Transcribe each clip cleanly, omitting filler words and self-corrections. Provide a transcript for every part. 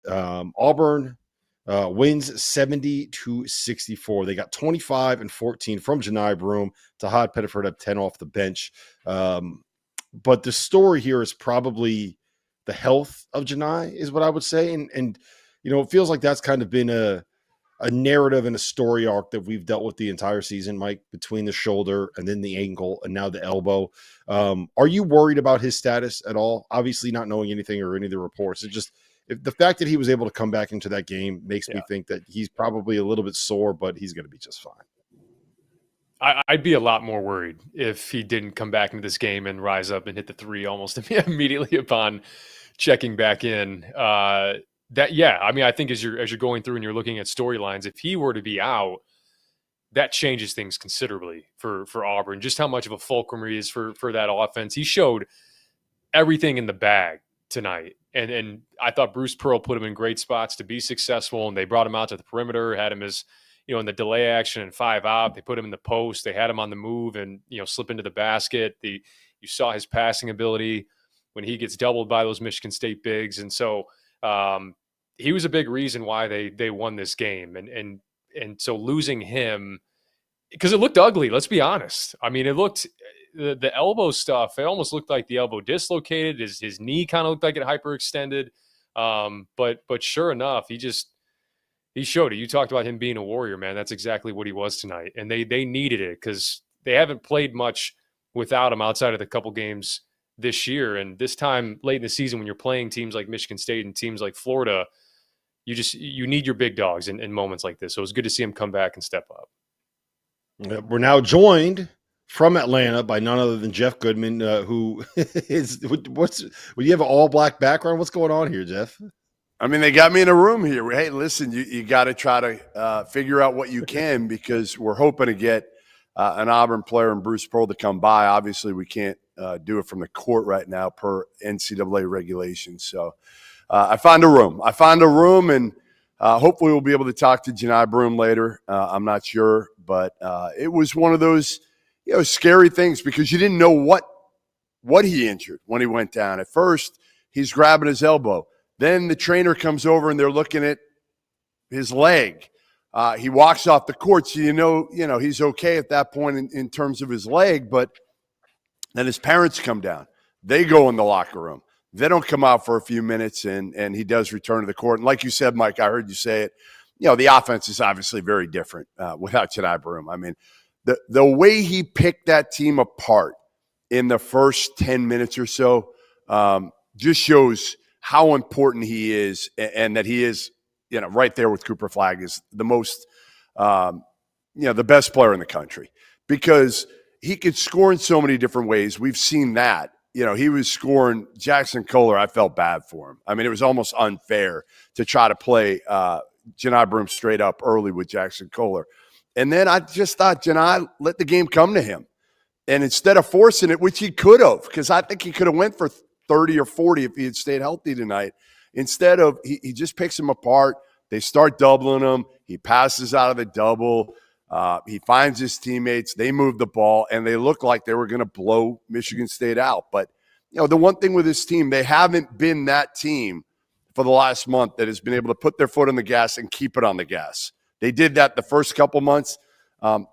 Auburn wins 70-64. They got 25 and 14 from Janai Broome. Tahad Pettiford had 10 off the bench. But the story here is probably the health of Janai, is what I would say. And it feels like that's kind of been a narrative and a story arc that we've dealt with the entire season, Mike, between the shoulder and then the ankle and now the elbow. Are you worried about his status at all? Obviously not knowing anything or any of the reports. It just, if the fact that he was able to come back into that game makes me think that he's probably a little bit sore, but he's going to be just fine. I'd be a lot more worried if he didn't come back into this game and rise up and hit the three almost immediately upon checking back in. I think as you're going through and you're looking at storylines, if he were to be out, that changes things considerably for Auburn. Just how much of a fulcrum he is for that offense. He showed everything in the bag tonight, and I thought Bruce Pearl put him in great spots to be successful. And they brought him out to the perimeter, had him as in the delay action and 5 out. They put him in the post. They had him on the move and slip into the basket. You saw his passing ability when he gets doubled by those Michigan State bigs, and so. He was a big reason why they won this game. And so losing him, because it looked ugly, let's be honest. I mean, it looked, the elbow stuff, it almost looked like the elbow dislocated. His knee kind of looked like it hyperextended. But sure enough, he showed it. You talked about him being a warrior, man. That's exactly what he was tonight. And they needed it because they haven't played much without him outside of the couple games this year. And this time late in the season, when you're playing teams like Michigan State and teams like Florida, you need your big dogs in moments like this. So it was good to see him come back and step up. We're now joined from Atlanta by none other than Jeff Goodman, who is would you have an all black background? What's going on here, Jeff? I mean, they got me in a room here. Hey, listen, you got to try to figure out what you can, because we're hoping to get an Auburn player and Bruce Pearl to come by. Obviously, we can't do it from the court right now per NCAA regulations. So I found a room, and hopefully we'll be able to talk to Janai Broome later. I'm not sure, but it was one of those scary things, because you didn't know what he injured when he went down. At first, he's grabbing his elbow. Then the trainer comes over and they're looking at his leg. He walks off the court, so he's okay at that point in terms of his leg. But then his parents come down. They go in the locker room. They don't come out for a few minutes, and he does return to the court. And like you said, Mike, I heard you say it. The offense is obviously very different without Janai Broome. I mean, the way he picked that team apart in the first 10 minutes or so just shows how important he is, and that he is, right there with Cooper Flagg, is the most, the best player in the country, because he could score in so many different ways. We've seen that. He was scoring. Jackson Kohler, I felt bad for him. I mean, it was almost unfair to try to play Janai Broome straight up early with Jackson Kohler. And then I just thought Janai let the game come to him. And instead of forcing it, which he could have, because I think he could have went for 30 or 40 if he had stayed healthy tonight. Instead of, he just picks him apart. They start doubling him. He passes out of the double. He finds his teammates. They move the ball, and they look like they were going to blow Michigan State out. But, the one thing with this team, they haven't been that team for the last month that has been able to put their foot on the gas and keep it on the gas. They did that the first couple months.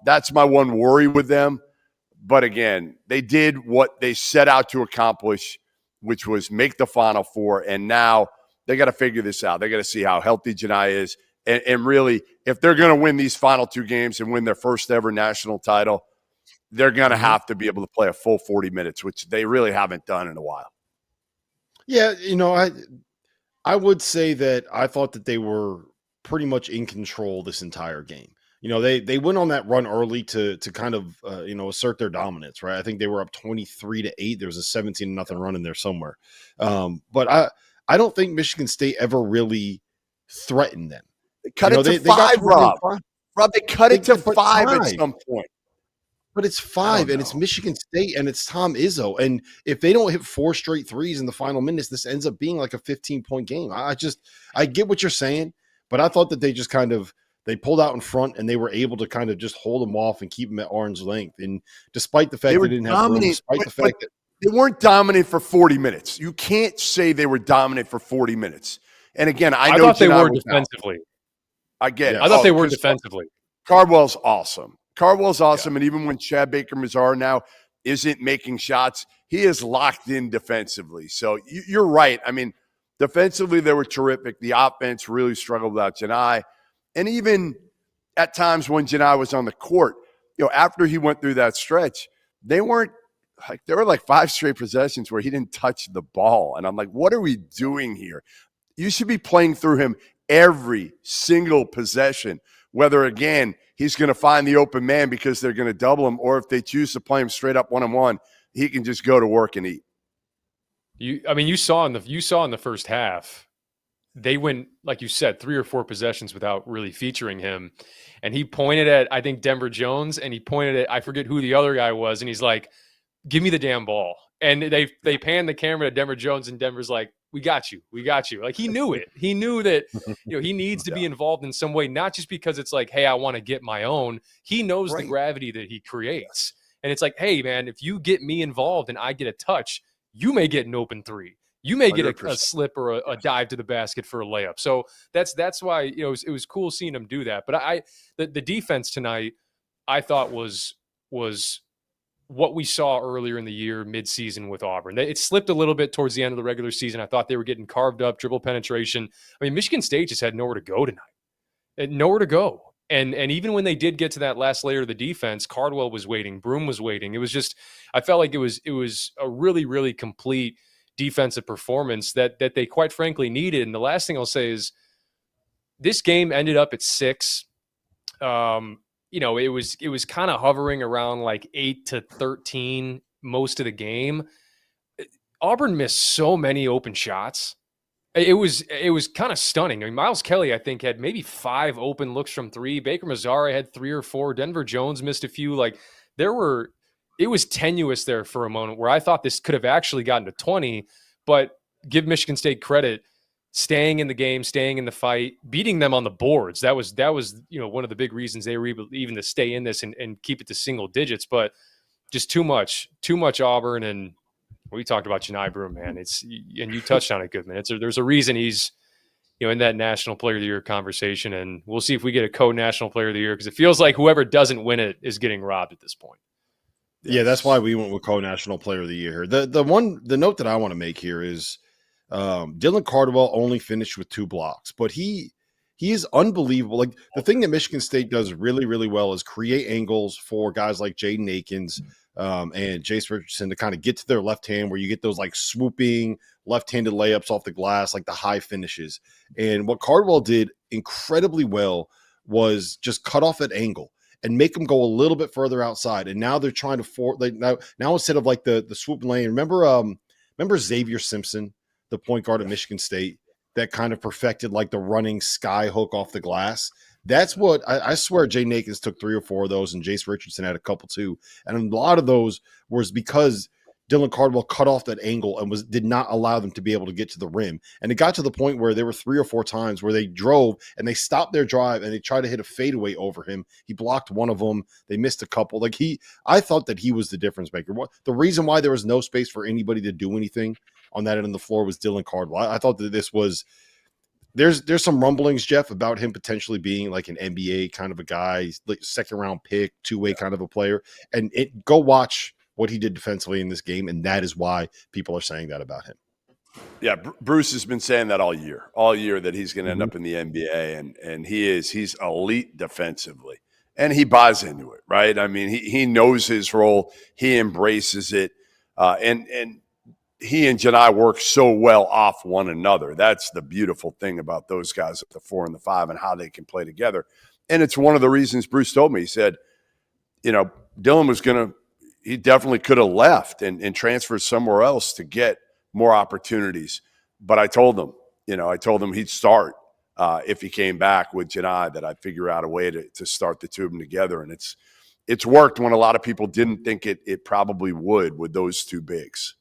That's my one worry with them. But, again, they did what they set out to accomplish, which was make the Final Four, and now they got to figure this out. They got to see how healthy Janai is, and really, if they're going to win these final two games and win their first ever national title, they're going to have to be able to play a full 40 minutes, which they really haven't done in a while. Yeah, I would say that I thought that they were pretty much in control this entire game. They went on that run early to kind of assert their dominance, right? I think they were up 23-8. There was a 17-0 run in there somewhere. But I don't think Michigan State ever really threatened them. They cut it to 5, Rob. Rob, they cut it to 5 at some point. But it's 5, and it's Michigan State, and it's Tom Izzo. And if they don't hit 4 straight threes in the final minutes, this ends up being like a 15-point game. I get what you're saying, but I thought that they just kind of, they pulled out in front, and they were able to kind of just hold them off and keep them at arm's length. And despite the fact they didn't have room, despite the fact that they weren't dominant for 40 minutes. You can't say they were dominant for 40 minutes. And again, I I know thought they Janai were was out. defensively. I get it. I thought they were 'cause defensively. Cardwell's awesome. And even when Chad Baker-Mazar now isn't making shots, he is locked in defensively. So you're right. I mean, defensively, they were terrific. The offense really struggled without Janai. And even at times when Janai was on the court, after he went through that stretch, there were like 5 straight possessions where he didn't touch the ball. And I'm like, what are we doing here? You should be playing through him every single possession, whether, again, he's going to find the open man because they're going to double him, or if they choose to play him straight up one-on-one, he can just go to work and eat. You saw in the first half, they went, like you said, 3 or 4 possessions without really featuring him. And he pointed at, I think, Denver Jones, and he pointed at, I forget who the other guy was, and he's like, give me the damn ball. And they panned the camera to Denver Jones, and Denver's like, we got you. Like, he knew it. He knew that, he needs to be involved in some way, not just because it's like, hey, I want to get my own. He knows the gravity that he creates. And it's like, hey, man, if you get me involved and I get a touch, you may get an open 3. You may get a slip or a dive to the basket for a layup. So that's why, it was cool seeing him do that. But the defense tonight, I thought was what we saw earlier in the year, midseason with Auburn. It slipped a little bit towards the end of the regular season. I thought they were getting carved up, dribble penetration. I mean, Michigan State just had nowhere to go tonight. Nowhere to go. And even when they did get to that last layer of the defense, Cardwell was waiting, Broom was waiting. It was just, I felt like it was a really, really complete defensive performance that they quite frankly needed. And the last thing I'll say is this game ended up at 6. It was kind of hovering around like 8-13 most of the game. Auburn missed so many open shots. It was kind of stunning. I mean, Miles Kelly, I think, had maybe 5 open looks from 3. Baker-Mazara had 3 or 4. Denver Jones missed a few. Like, it was tenuous there for a moment where I thought this could have actually gotten to 20, but give Michigan State credit, staying in the game, staying in the fight, beating them on the boards. That was one of the big reasons they were able even to stay in this and keep it to single digits. But just too much Auburn. And we talked about Janai Broom, man. And you touched on it, Goodman. There's a reason he's in that National Player of the Year conversation, and we'll see if we get a co-National Player of the Year, because it feels like whoever doesn't win it is getting robbed at this point. Yeah, that's why we went with co-National Player of the Year here. The note that I want to make here is Dylan Cardwell only finished with 2 blocks, but he is unbelievable. Like, the thing that Michigan State does really, really well is create angles for guys like Jaden Akins and Jace Richardson to kind of get to their left hand, where you get those like swooping left-handed layups off the glass, like the high finishes. And what Cardwell did incredibly well was just cut off that angle and make them go a little bit further outside. And now they're trying to now instead of like the swoop lane, remember Xavier Simpson, the point guard of Michigan State, that kind of perfected like the running sky hook off the glass. That's what I swear Jaden Akins took 3 or 4 of those, and Jace Richardson had a couple too. And a lot of those was because Dylan Cardwell cut off that angle and did not allow them to be able to get to the rim. And it got to the point where there were 3 or 4 times where they drove and they stopped their drive and they tried to hit a fadeaway over him. He blocked one of them. They missed a couple. I thought that he was the difference maker. The reason why there was no space for anybody to do anything on that end of the floor was Dylan Cardwell. I thought that this was there's some rumblings, Jeff, about him potentially being like an NBA kind of a guy. He's like second round pick, 2-way kind of a player. And go watch what he did defensively in this game, and that is why people are saying that about him. Yeah, Bruce has been saying that all year that he's going to end up in the NBA, and he's elite defensively, and he buys into it, right? I mean, he knows his role, he embraces it, and he and Janai work so well off one another. That's the beautiful thing about those guys at the 4 and the 5 and how they can play together. And it's one of the reasons Bruce told me. He said, Dylan he definitely could have left and transferred somewhere else to get more opportunities. But I told him he'd start if he came back with Janai, that I'd figure out a way to start the two of them together. And it's worked when a lot of people didn't think it probably would with those 2 bigs.